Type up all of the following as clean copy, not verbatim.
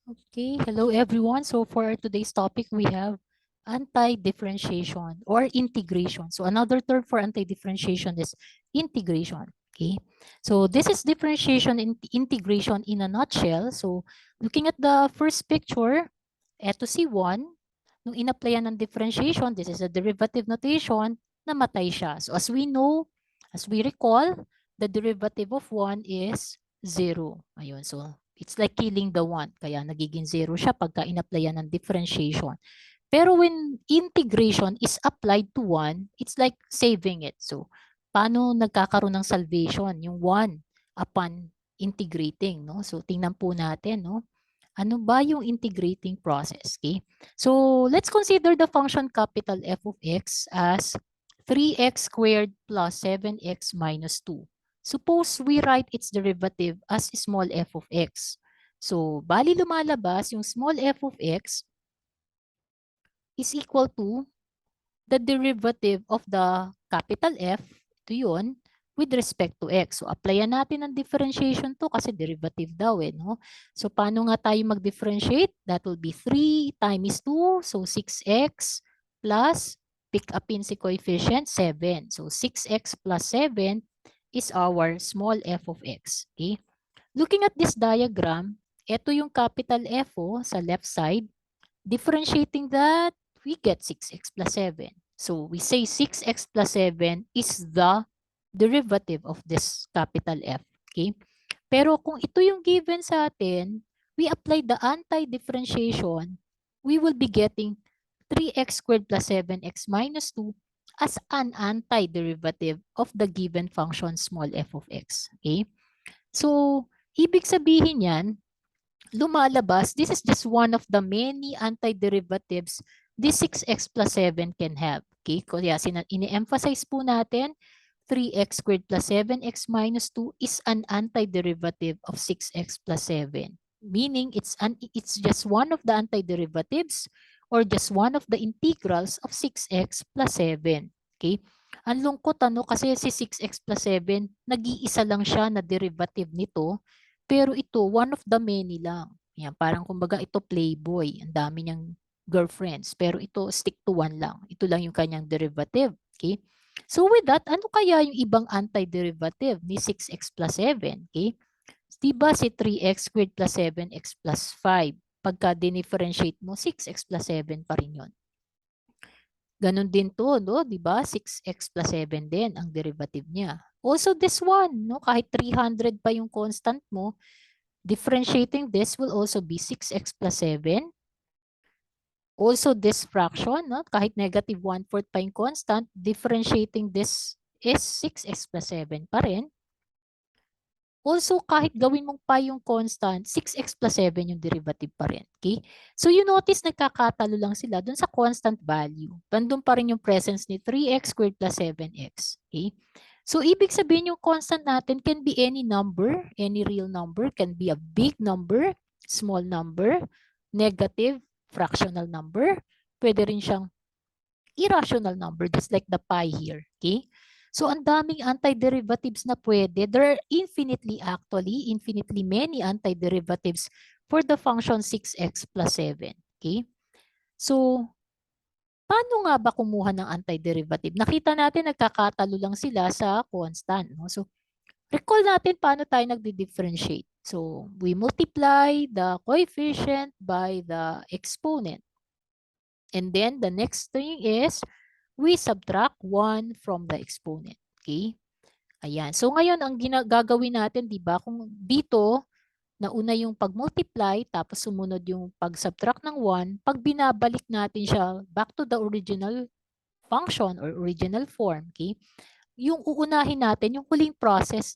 Okay, hello everyone. So for today's topic, we have anti-differentiation or integration. So another term for anti-differentiation is integration. Okay, so this is differentiation and integration in a nutshell. So looking at the first picture, eto si 1, nung in-applyan ng differentiation, this is a derivative notation, namatay siya. So as we know, as we recall, the derivative of 1 is 0. Ayun, so it's like killing the 1. Kaya nagiging 0 siya pagka in-applyan ng differentiation. Pero when integration is applied to 1, it's like saving it. So, paano nagkakaroon ng salvation yung 1 upon integrating, no? So, tingnan po natin, no? Ano ba yung integrating process, okay? So, let's consider the function capital F of x as 3x squared plus 7x minus 2. Suppose we write its derivative as small f of x. So, bali lumalabas yung small f of x is equal to the derivative of the capital F, ito yun, with respect to x. So, applyan natin ang differentiation to kasi derivative daw eh, no? So, paano nga tayo mag-differentiate? That will be 3 times 2, so 6x plus, pick upin si coefficient, 7. So, 6x plus 7 is our small f of x. Okay? Looking at this diagram, ito yung capital F sa left side. Differentiating that, we get 6x plus 7. So we say 6x plus 7 is the derivative of this capital F. Okay? Pero kung ito yung given sa atin, we apply the anti-differentiation, we will be getting 3x squared plus 7x minus 2 as an antiderivative of the given function small f of x. Okay? So, ibig sabihin yan, lumalabas, this is just one of the many antiderivatives this 6x plus 7 can have. Okay? Kaya ini-emphasize po natin, 3x squared plus 7x minus 2 is an antiderivative of 6x plus 7. Meaning, it's just one of the antiderivatives or just one of the integrals of 6x plus 7. Okay? Ang lungkot kasi si 6x plus 7, nag-iisa lang siya na derivative nito. Pero ito, one of the many lang. Yan, parang kumbaga ito playboy. Ang dami niyang girlfriends. Pero ito stick to one lang. Ito lang yung kanyang derivative. Okay? So with that, ano kaya yung ibang antiderivative ni 6x plus 7? Okay? Diba si 3x squared plus 7x plus 5? Pagka dinifferentiate mo, 6x plus 7 pa rin yun. Ganon din to, no? Diba? 6x plus 7 din ang derivative niya. Also this one, no? Kahit 300 pa yung constant mo, differentiating this will also be 6x plus 7. Also this fraction, no? Kahit negative 1/4 pa yung constant, differentiating this is 6x plus 7 pa rin. Also, kahit gawin mong pa yung constant, 6x plus 7 yung derivative pa rin. Okay? So, you notice nagkakatalo lang sila dun sa constant value. Nandun pa rin yung presence ni 3x squared plus 7x. Okay? So, ibig sabihin yung constant natin can be any number, any real number, can be a big number, small number, negative, fractional number. Pwede rin siyang irrational number, just like the pi here. Okay? So, ang daming antiderivatives na pwede. There are infinitely many antiderivatives for the function 6x plus 7. Okay? So, paano nga ba kumuha ng antiderivative? Nakita natin nagkakatalo lang sila sa constant. No? So, recall natin paano tayo nagdi-differentiate. So, we multiply the coefficient by the exponent. And then, the next thing is, we subtract 1 from the exponent. Okay? Ayan. So ngayon, ang gagawin natin, di ba, kung dito, nauna yung pag-multiply, tapos sumunod yung pag-subtract ng 1, pag binabalik natin siya back to the original function or original form, okay? Yung uunahin natin, yung huling process,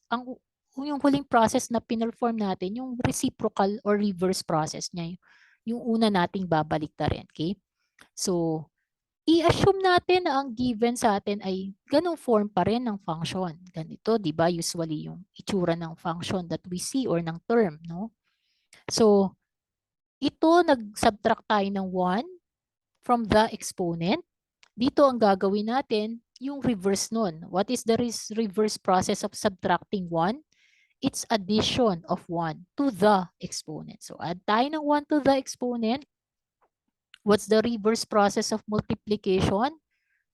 yung huling process na pinerform natin, yung reciprocal or reverse process niya, yung una nating babalik na rin, okay? So, i-assume natin na ang given sa atin ay ganong form pa rin ng function. Ganito, di ba? Usually yung itsura ng function that we see or ng term, no? So, ito, nag-subtract tayo ng 1 from the exponent. Dito ang gagawin natin, yung reverse nun. What is the reverse process of subtracting 1? It's addition of 1 to the exponent. So add tayo ng 1 to the exponent. What's the reverse process of multiplication?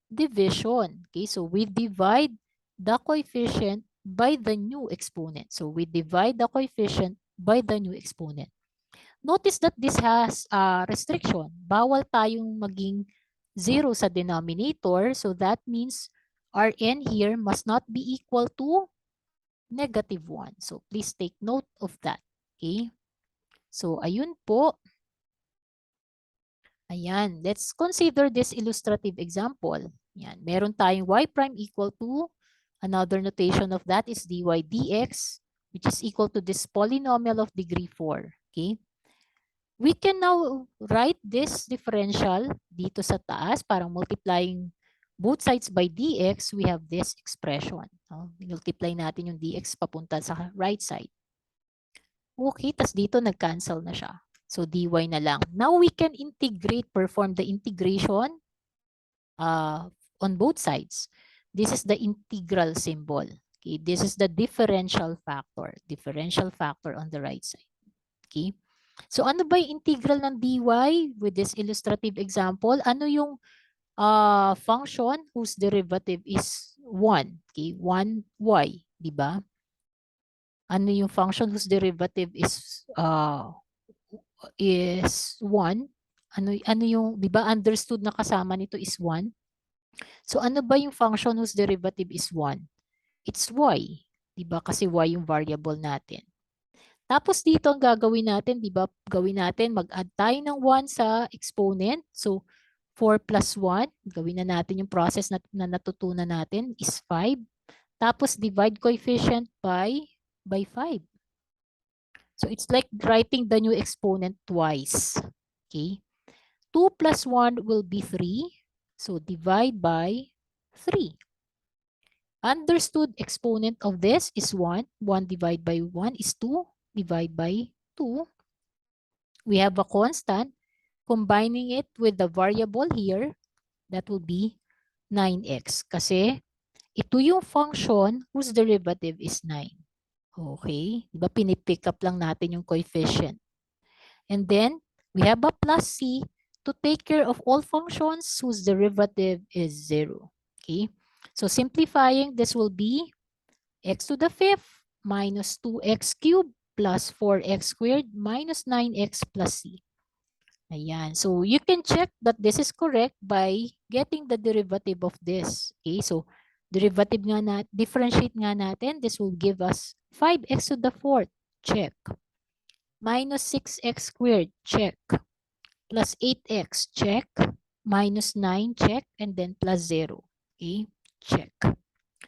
Division. Okay, so we divide the coefficient by the new exponent. So we divide the coefficient by the new exponent. Notice that this has a restriction. Bawal tayong maging 0 sa denominator. So that means Rn here must not be equal to -1. So please take note of that. Okay? So ayun po. Ayan, let's consider this illustrative example. Yan, meron tayong y prime equal to, another notation of that is dy dx, which is equal to this polynomial of degree 4. Okay? We can now write this differential dito sa taas, parang multiplying both sides by dx, we have this expression. Multiply natin yung dx papunta sa right side. Okay, tas dito nag-cancel na siya. So dy na lang. Now we can integrate, perform the integration on both sides. This is the integral symbol. Okay, this is the differential factor. Differential factor on the right side. Okay. So ano ba yung integral ng dy with this illustrative example? Ano yung function whose derivative is 1? Okay, 1y, di ba? Ano yung function whose derivative is 1? Ano yung, di ba understood na kasama nito is 1? So ano ba yung function whose derivative is 1? It's y. Di ba? Kasi y yung variable natin. Tapos dito ang gagawin natin, di ba? Gawin natin, mag-add tayo ng 1 sa exponent. So 4 plus 1, gawin na natin yung process na natutunan natin is 5. Tapos divide coefficient by 5. So it's like writing the new exponent twice. Okay? 2 plus 1 will be 3. So divide by 3. Understood exponent of this is 1. 1 divided by 1 is 2. Divide by 2. We have a constant. Combining it with the variable here, that will be 9x. Kasi ito yung function whose derivative is 9. Okay? Diba pinipick up lang natin yung coefficient. And then, we have a plus c to take care of all functions whose derivative is 0. Okay? So simplifying, this will be x to the 5th minus 2x cubed plus 4x squared minus 9x plus c. Ayan. So you can check that this is correct by getting the derivative of this. Okay? So derivative nga differentiate nga natin. This will give us 5x to the 4th. Check. Minus 6x squared. Check. Plus 8x. Check. Minus 9. Check. And then plus 0. Okay? Check.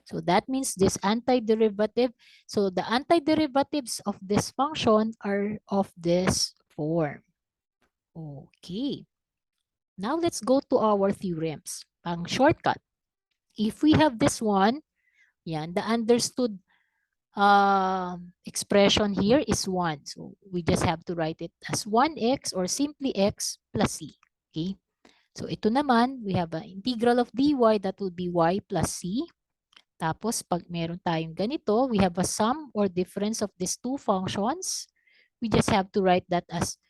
So that means this antiderivative. So the antiderivatives of this function are of this form. Okay. Now let's go to our theorems. Ang shortcut. If we have this one, yan, the understood expression here is 1. So we just have to write it as 1x or simply x plus c. Okay. So ito naman, we have an integral of dy that will be y plus c. Tapos pag meron tayong ganito, we have a sum or difference of these two functions. We just have to write that as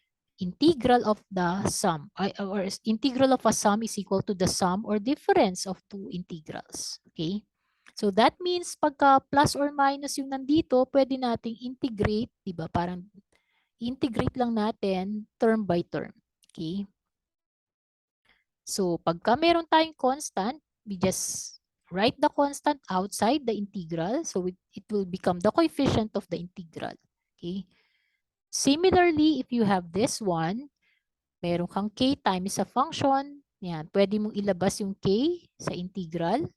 integral of the sum, or integral of a sum is equal to the sum or difference of two integrals. Okay? So that means pagka plus or minus yung nandito, pwede nating integrate, di ba? Parang integrate lang natin term by term. Okay? So pagka meron tayong constant, we just write the constant outside the integral. So it will become the coefficient of the integral. Okay? Similarly, if you have this one, meron kang k times a function. Yan, pwede mong ilabas yung k sa integral.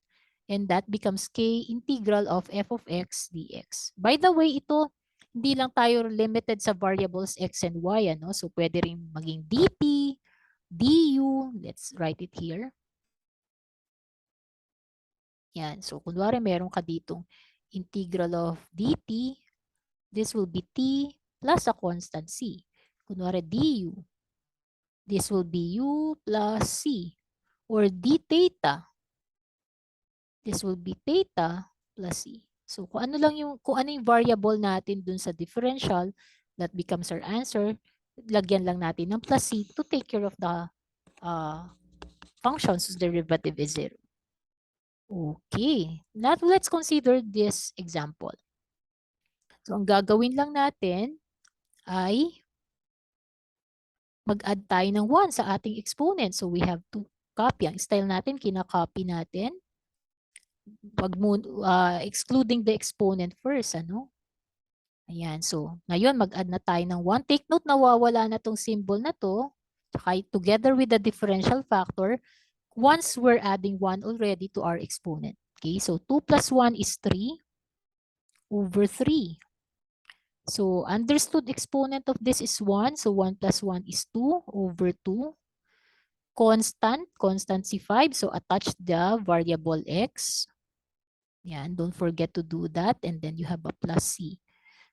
And that becomes k integral of f of x dx. By the way, ito, hindi lang tayo limited sa variables x and y. Ano? So pwede rin maging dt, du. Let's write it here. Yan. So kunwari meron ka ditong integral of dt. This will be t plus a constant c. Kunwari du. This will be u plus c. Or d theta. This will be theta plus c. So kung ano yung variable natin dun sa differential, that becomes our answer. Lagyan lang natin ng plus c to take care of the functions whose derivative is 0. Okay, now let's consider this example. So ang gagawin lang natin ay mag-add tayo ng 1 sa ating exponent. So we have to copy. Ang style natin, kinakopy natin. Excluding the exponent first. Ano? Ayan. So ngayon mag-add na tayo ng 1. Take note, nawawala na tong symbol na to. Together with the differential factor, once we're adding 1 already to our exponent. Okay, so 2 plus 1 is 3 over 3. So understood exponent of this is 1. So 1 plus 1 is 2 over 2. Constant si 5. So attach the variable x. Yan, don't forget to do that. And then you have a plus c.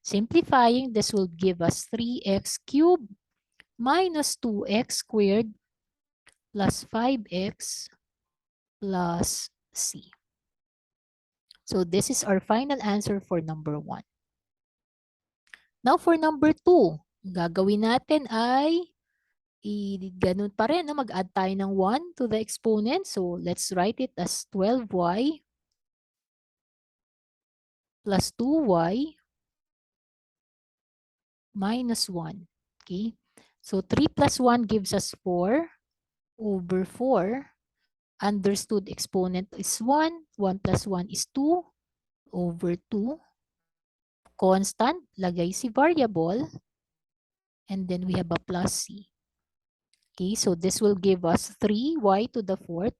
Simplifying, this will give us 3x cubed minus 2x squared plus 5x plus c. So this is our final answer for number 1. Now for number 2, gagawin natin ay ganun pa rin, mag-add tayo ng 1 to the exponent. So let's write it as 12y plus 2y minus 1. Okay? So 3 plus 1 gives us 4 over 4. Understood exponent is 1. 1 plus 1 is 2 over 2. Constant, lagay si variable. And then we have a plus c. Okay, so this will give us 3y to the 4th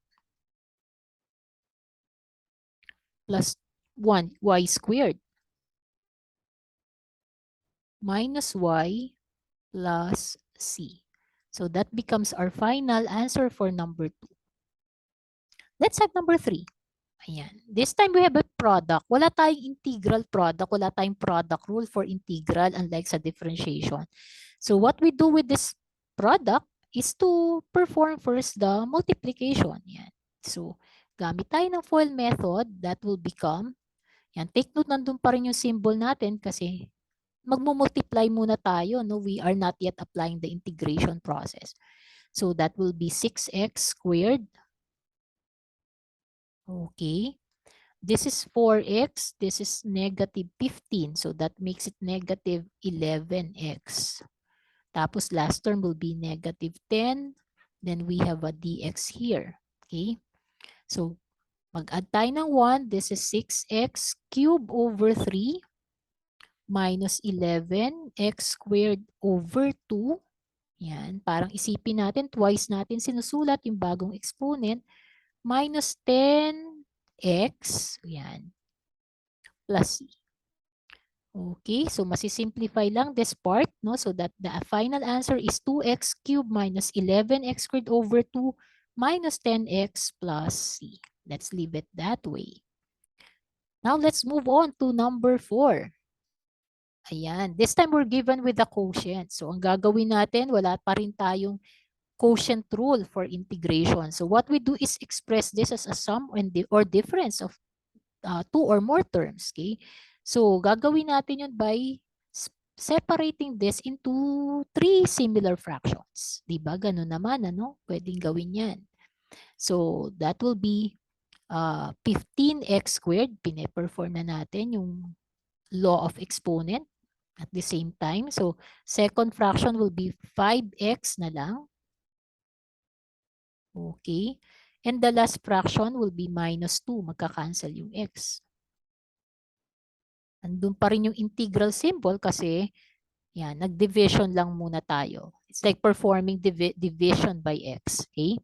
plus 1, y squared minus y plus c. So that becomes our final answer for number 2. Let's have number 3. Ayan. This time we have a product. Wala tayong integral product. Wala tayong product rule for integral unlike sa differentiation. So what we do with this product is to perform first the multiplication. Yan. So gamit tayo ng FOIL method, that will become, yan, take note, nandun pa rin yung symbol natin kasi magmumultiply muna tayo. No? We are not yet applying the integration process. So that will be 6x squared. Okay. This is 4x. This is negative 15. So that makes it negative 11x. Tapos last term will be negative 10. Then we have a dx here. Okay. So mag-add tayo ng 1. This is 6x cubed over 3 minus 11x squared over 2. Yan. Parang isipin natin, twice natin sinusulat yung bagong exponent. Minus 10x. Yan. Plus c. Okay, so masisimplify lang this part, no? So that the final answer is 2x cubed minus 11x squared over 2 minus 10x plus c. Let's leave it that way. Now let's move on to number 4. Ayan, this time we're given with the quotient. So ang gagawin natin, wala pa rin tayong quotient rule for integration. So what we do is express this as a sum or difference of 2 or more terms. Okay? So gagawin natin yun by separating this into 3 similar fractions. Diba? Ganun naman, ano? Pwedeng gawin yan. So that will be 15x squared. Pine-perform na natin yung law of exponent at the same time. So second fraction will be 5x na lang. Okay. And the last fraction will be minus 2. Magka-cancel yung x. Andun pa rin yung integral symbol kasi yan, nag-division lang muna tayo. It's like performing division by x. Okay?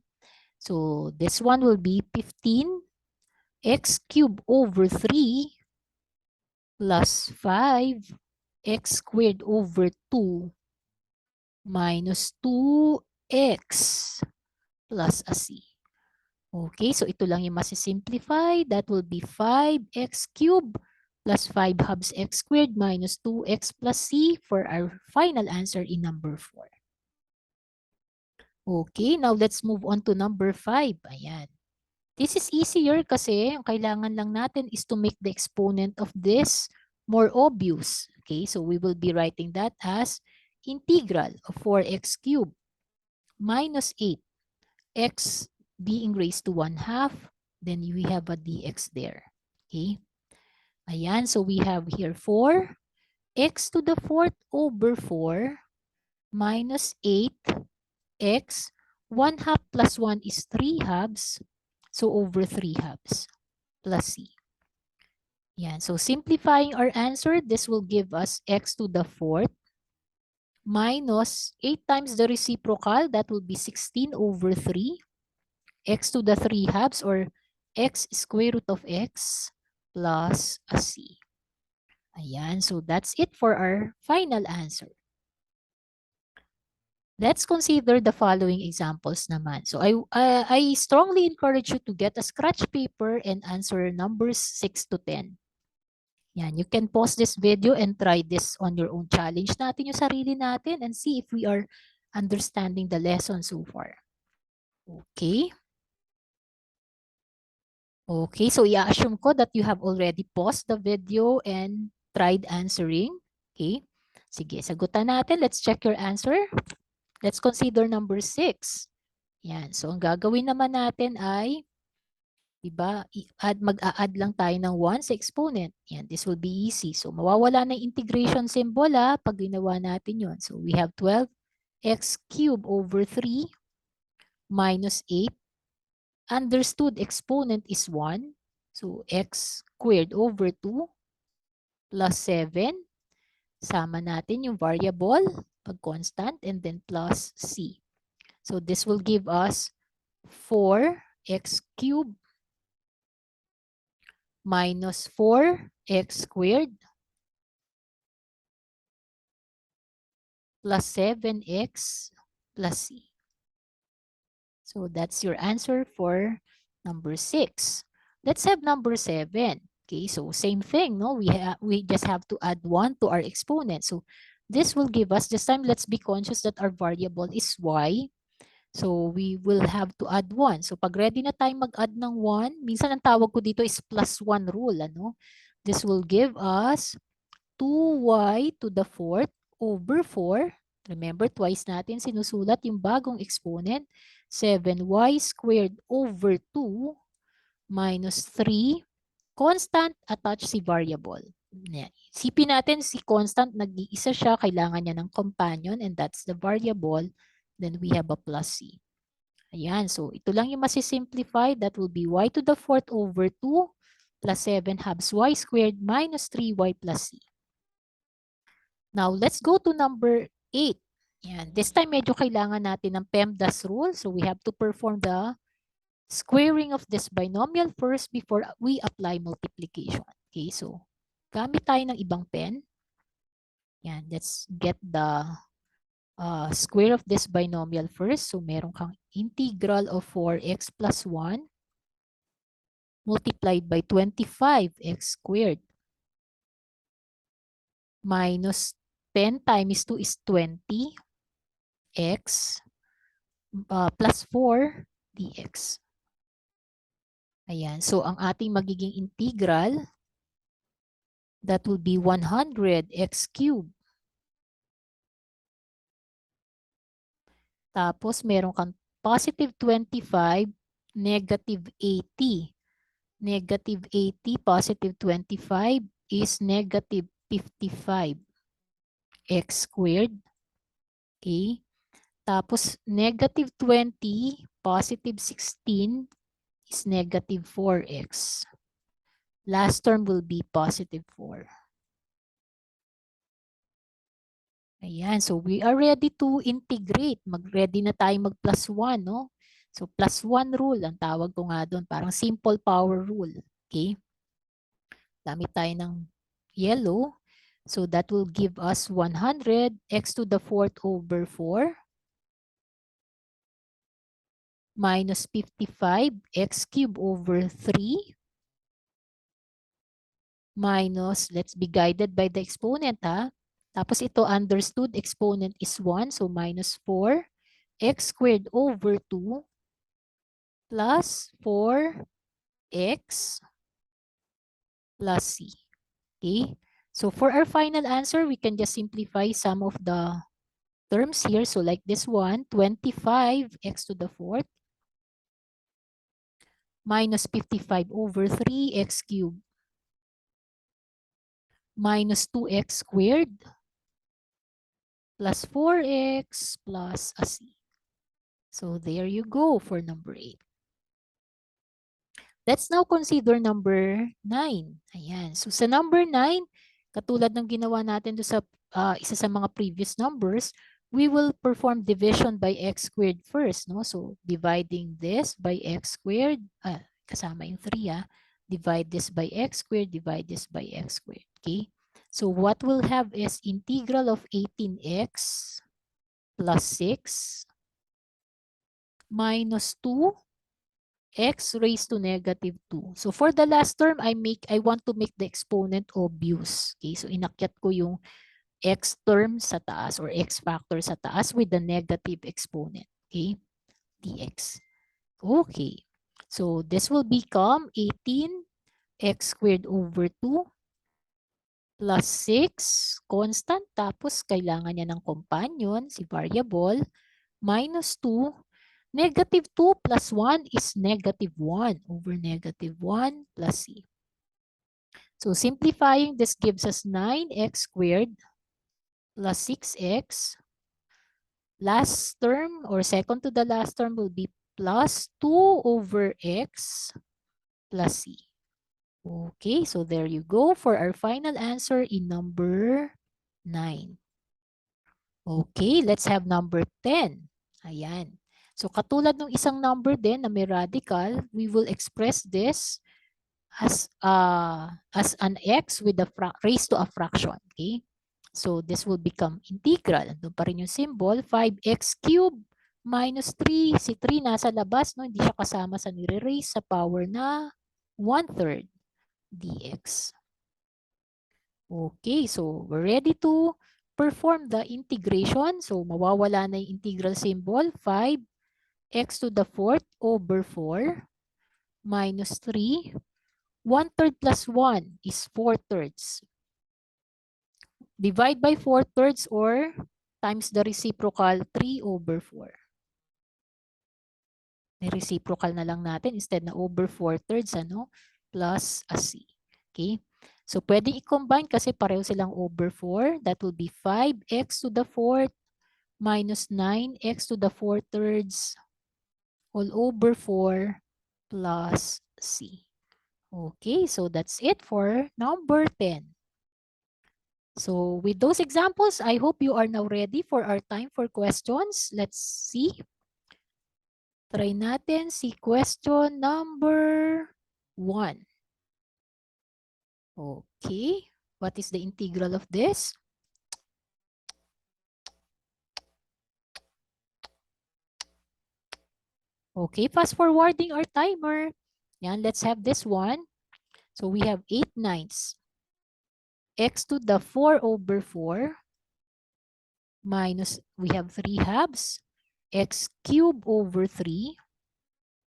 So this one will be 15x cubed over 3 plus 5x squared over 2 minus 2x plus a c. Okay, so ito lang yung masisimplify. That will be 5x cubed plus 5 halves x squared minus 2x plus c for our final answer in number 4. Okay, now let's move on to number 5. Ayan. This is easier kasi ang kailangan lang natin is to make the exponent of this more obvious. Okay, so we will be writing that as integral of 4x cubed minus 8x being raised to 1/2. Then we have a dx there. Okay. Ayan, so we have here 4x to the 4th over 4 minus 8x. 1/2 plus 1 is 3/2. So over 3/2 plus c. Yan. So simplifying our answer, this will give us x to the 4th minus 8 times the reciprocal, that will be 16 over 3. X to the 3/2 or x square root of x plus a c. Ayan. So that's it for our final answer. Let's consider the following examples naman. So I strongly encourage you to get a scratch paper and answer numbers 6 to 10. Yan, you can pause this video and try this on your own. Challenge natin yung sarili natin and see if we are understanding the lesson so far. Okay. Okay, so i-assume ko that you have already paused the video and tried answering. Okay. Sige, sagutan natin. Let's check your answer. Let's consider number 6. Yan. So, ang gagawin naman natin ay, diba, mag-a-add lang tayo ng 1 sa exponent. Yan, this will be easy. So, mawawala na yung integration symbol pag ginawa natin yon. So, we have 12x cubed over 3 minus 8. Understood exponent is 1. So, x squared over 2 plus 7. Sama natin yung variable pag constant and then plus c. So, this will give us 4x cubed minus 4x squared plus 7x plus c. So, that's your answer for number 6. Let's have number 7. Okay, so same thing, no? We just have to add 1 to our exponent. So, this will give us, this time, let's be conscious that our variable is y. So, we will have to add 1. So, pag ready na tayo mag-add ng 1, minsan ang tawag ko dito is plus 1 rule. Ano? This will give us 2y to the 4th over 4. Remember, twice natin sinusulat yung bagong exponent. 7y squared over 2 minus 3. Constant, attach si variable. Isipin natin si constant, nag-iisa siya, kailangan niya ng companion and that's the variable. Then we have a plus c. Ayan, so ito lang yung masisimplify. That will be y to the 4th over 2 plus 7/2 y squared minus 3y plus c. Now, let's go to number 8. Ayan, this time medyo kailangan natin ng PEMDAS rule. So we have to perform the squaring of this binomial first before we apply multiplication. Okay, so gamit tayo ng ibang pen. Yan, let's get the square of this binomial first. So meron kang integral of 4x plus 1 multiplied by 25x squared minus 10 times 2 is 20x plus 4 dx. Ayan. So, ang ating magiging integral, that will be 100x cubed. Tapos, meron kang positive 25, negative 80. Negative 80, positive 25 is negative 55 x squared. Okay. Tapos, negative 20, positive 16 is negative 4x. Last term will be positive 4. Ayan, so we are ready to integrate. Mag-ready na tayo mag-plus 1, no? So, plus 1 rule, ang tawag ko nga doon. Parang simple power rule. Okay? Dami tayo ng yellow. So, that will give us 100 x to the 4th over 4 minus 55 x cubed over 3 minus, let's be guided by the exponent, ha? Tapos ito, understood exponent is 1. So, minus 4 x squared over 2 plus 4 x plus c. Okay? So for our final answer, we can just simplify some of the terms here. So like this one, 25x to the fourth minus 55 over 3x cubed minus 2x squared plus 4x plus a c. So there you go for number 8. Let's now consider number 9. Ayan. So sa number 9, katulad ng ginawa natin do sa isa sa mga previous numbers, we will perform division by x squared first. No? So dividing this by x squared, kasama yung 3 divide this by x squared, divide this by x squared. Okay? So what we'll have is integral of 18x plus 6 minus 2 x raised to negative 2. So for the last term, I want to make the exponent obvious. Okay, so inakyat ko yung x term sa taas or x factor sa taas with the negative exponent. Okay, dx. Okay, so this will become 18x squared over 2 plus 6 constant, tapos kailangan niya ng companion, si variable, minus 2. Negative 2 plus 1 is negative 1 over negative 1 plus c. So simplifying, this gives us 9x squared plus 6x. Last term or second to the last term will be plus 2 over x plus c. Okay, so there you go for our final answer in number 9. Okay, let's have number 10. Ayan. So katulad ng isang number din na may radical, we will express this as an x with a raised to a fraction. Okay? So this will become integral. Doon pa rin yung symbol, 5x cubed minus 3. Si 3 nasa labas, no? Hindi siya kasama sa nire-raise sa power na 1/3 dx. Okay, so we're ready to perform the integration. So mawawala na yung integral symbol, 5x to the fourth over 4 minus 3. 1/3 plus 1 is 4/3. Divide by 4/3 or times the reciprocal 3 over 4. May reciprocal na lang natin instead na over 4/3 plus a c. Okay? So pwede i-combine kasi pareho silang over 4. That will be 5x to the fourth minus 9x to the 4/3 all over 4 plus c. Okay, so that's it for number 10. So with those examples, I hope you are now ready for our time for questions. Let's see. Try natin si question number 1. Okay, what is the integral of this? Okay, fast forwarding our timer. Yan, let's have this one. So we have 8/9 x to the 4 over 4 minus, we have 3/2 x cubed over 3.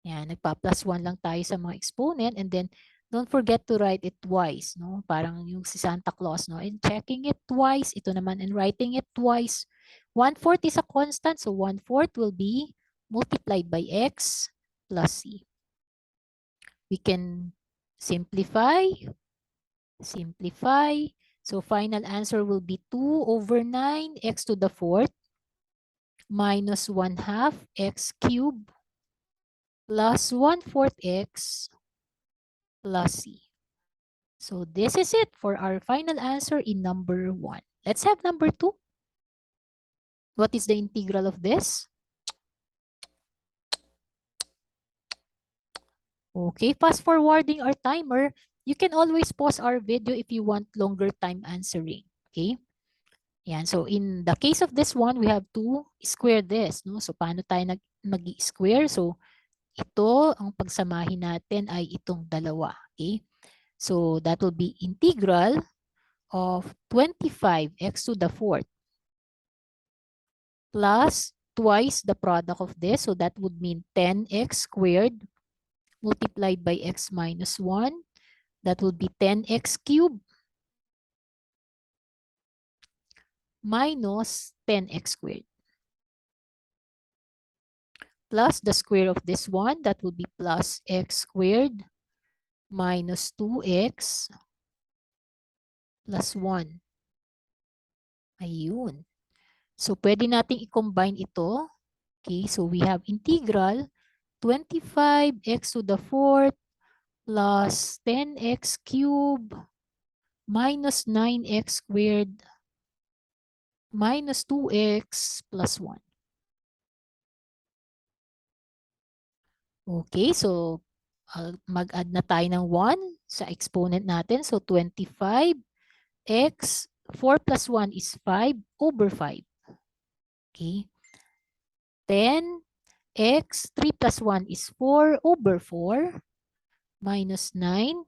Yan, nagpa-plus 1 lang tayo sa mga exponent, and then don't forget to write it twice, no? Parang yung si Santa Claus, no? And checking it twice, ito naman, and writing it twice. 1/4 is a constant, so 1/4 will be multiplied by x plus c. We can simplify. So final answer will be 2 over 9 x to the fourth minus 1/2 x cubed plus 1/4 x plus c. So this is it for our final answer in number 1. Let's have number 2. What is the integral of this? Okay, fast forwarding our timer. You can always pause our video if you want longer time answering. Okay? Yan. So in the case of this one, we have to square this. No? So paano tayo mag-square? So ito, ang pagsamahin natin ay itong dalawa. Okay? So that will be integral of 25x to the fourth plus twice the product of this. So that would mean 10x squared multiplied by x minus 1. That will be 10x cubed minus 10x squared. Plus the square of this one, that will be plus x squared minus 2x plus 1. Ayun. So, pwede nating i-combine ito. Okay, so we have integral 25x to the fourth plus 10x cubed minus 9x squared minus 2x plus 1. Okay, so mag-add na tayo ng 1 sa exponent natin. So 25x, 4 plus 1 is 5 over 5. Okay. 10x, 3 plus 1 is 4 over 4 minus 9.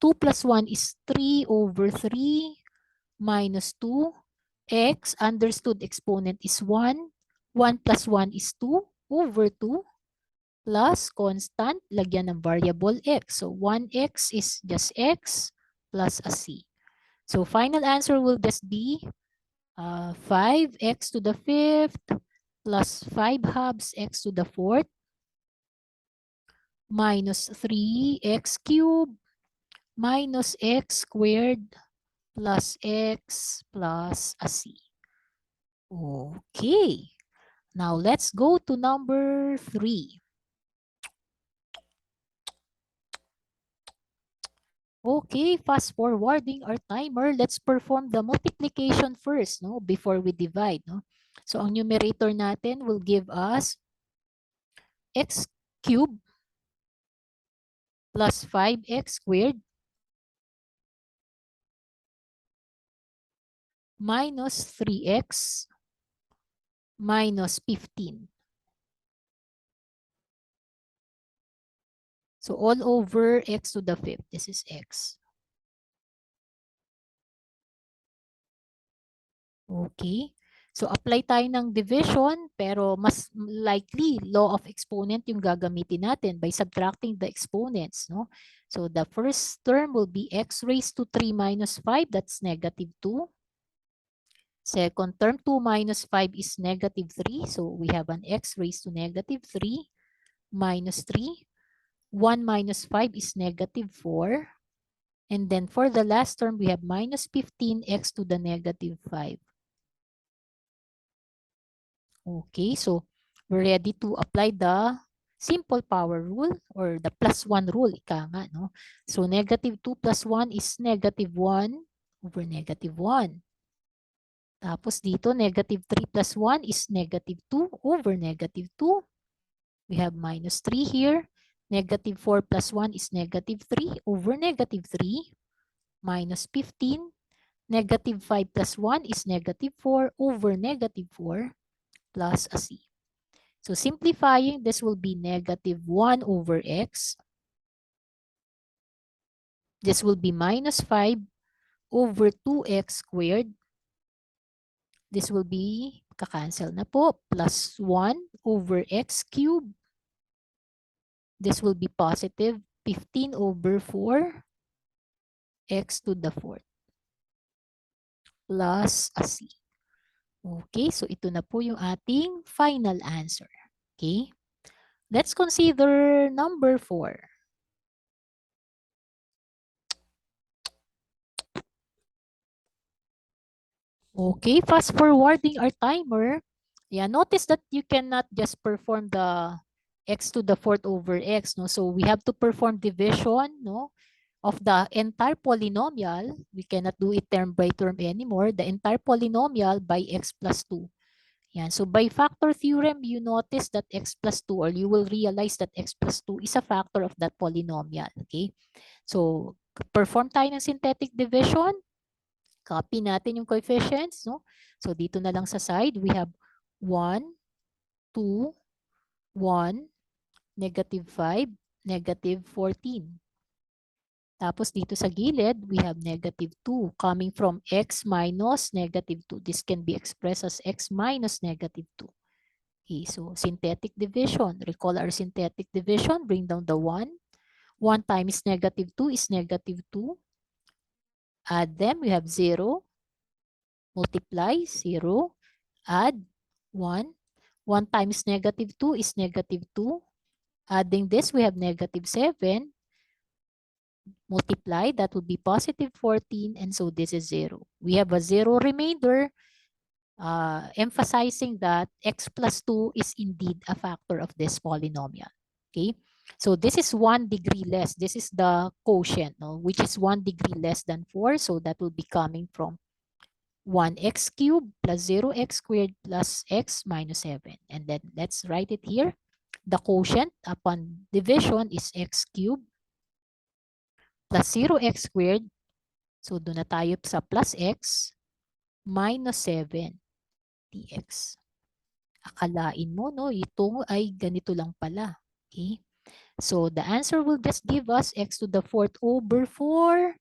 2 plus 1 is 3 over 3 minus 2. X, understood exponent is 1. 1 plus 1 is 2 over 2 plus constant, lagyan ng variable x. So 1x is just x plus a c. So final answer will just be 5x to the fifth plus 5 halves x to the fourth minus 3x cubed minus x squared plus x plus a c. Okay. Now let's go to number 3. Okay, fast forwarding our timer. Let's perform the multiplication first, no, before we divide, no. So ang numerator natin will give us x cubed plus 5x squared minus 3x minus 15. So all over x to the fifth. This is x. Okay. So apply tayo ng division, pero mas likely law of exponent yung gagamitin natin by subtracting the exponents, no? So the first term will be x raised to 3 minus 5, that's negative 2. Second term, 2 minus 5 is negative 3. So we have an x raised to negative 3 minus 3. 1 minus 5 is negative 4. And then for the last term, we have minus 15x to the negative 5. Okay, so we're ready to apply the simple power rule or the plus 1 rule, ika nga, no? So negative 2 plus 1 is negative 1 over negative 1. Tapos dito, negative 3 plus 1 is negative 2 over negative 2. We have minus 3 here. Negative 4 plus 1 is negative 3 over negative 3 minus 15. Negative 5 plus 1 is negative 4 over negative 4 plus a c. So simplifying, this will be negative 1 over x. This will be minus 5 over 2x squared. This will be, kakancel na po, plus 1 over x cubed. This will be positive 15 over 4 x to the fourth plus a c. Okay, so ito na po yung ating final answer. Okay, let's consider number 4. Okay, fast forwarding our timer. Yeah, notice that you cannot just perform the x to the fourth over x, no? So we have to perform division, no, of the entire polynomial. We cannot do it term by term anymore. The entire polynomial by x plus 2. Yan. So by factor theorem, you notice that x plus 2, or you will realize that x plus 2 is a factor of that polynomial. Okay? So perform tayo ng synthetic division. Copy natin yung coefficients, no? So dito na lang sa side, we have 1, 2, 1, negative 5, negative 14. Tapos dito sa gilid, we have negative 2 coming from x minus negative 2. This can be expressed as x minus negative 2. Okay, so synthetic division. Recall our synthetic division. Bring down the 1. 1 times negative 2 is negative 2. Add them, we have 0. Multiply, 0. Add 1. 1 times negative 2 is negative 2. Adding this, we have negative 7. Multiply, that would be positive 14. And so this is 0. We have a 0 remainder, emphasizing that x plus 2 is indeed a factor of this polynomial. Okay, so this is 1 degree less. This is the quotient, no, which is 1 degree less than 4. So that will be coming from 1x cubed plus 0x squared plus x minus 7. And then let's write it here. The quotient upon division is x cubed plus 0x squared. So doon na tayo sa plus x minus 7 dx. Akalain mo, no, ito ay ganito lang pala. Okay? So the answer will just give us x to the 4th over 4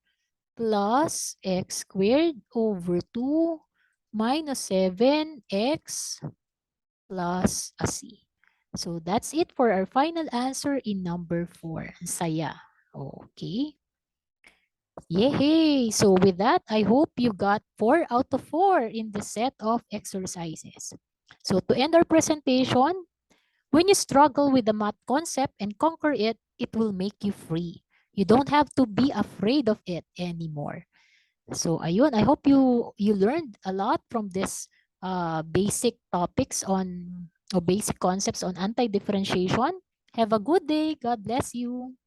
plus x squared over 2 minus 7x plus a c. So that's it for our final answer in number 4. Saya. Okay. Yay! So with that, I hope you got 4 out of 4 in the set of exercises. So to end our presentation, when you struggle with the math concept and conquer it, it will make you free. You don't have to be afraid of it anymore. So ayun, I hope you learned a lot from this basic topics on or basic concepts on anti-differentiation. Have a good day. God bless you.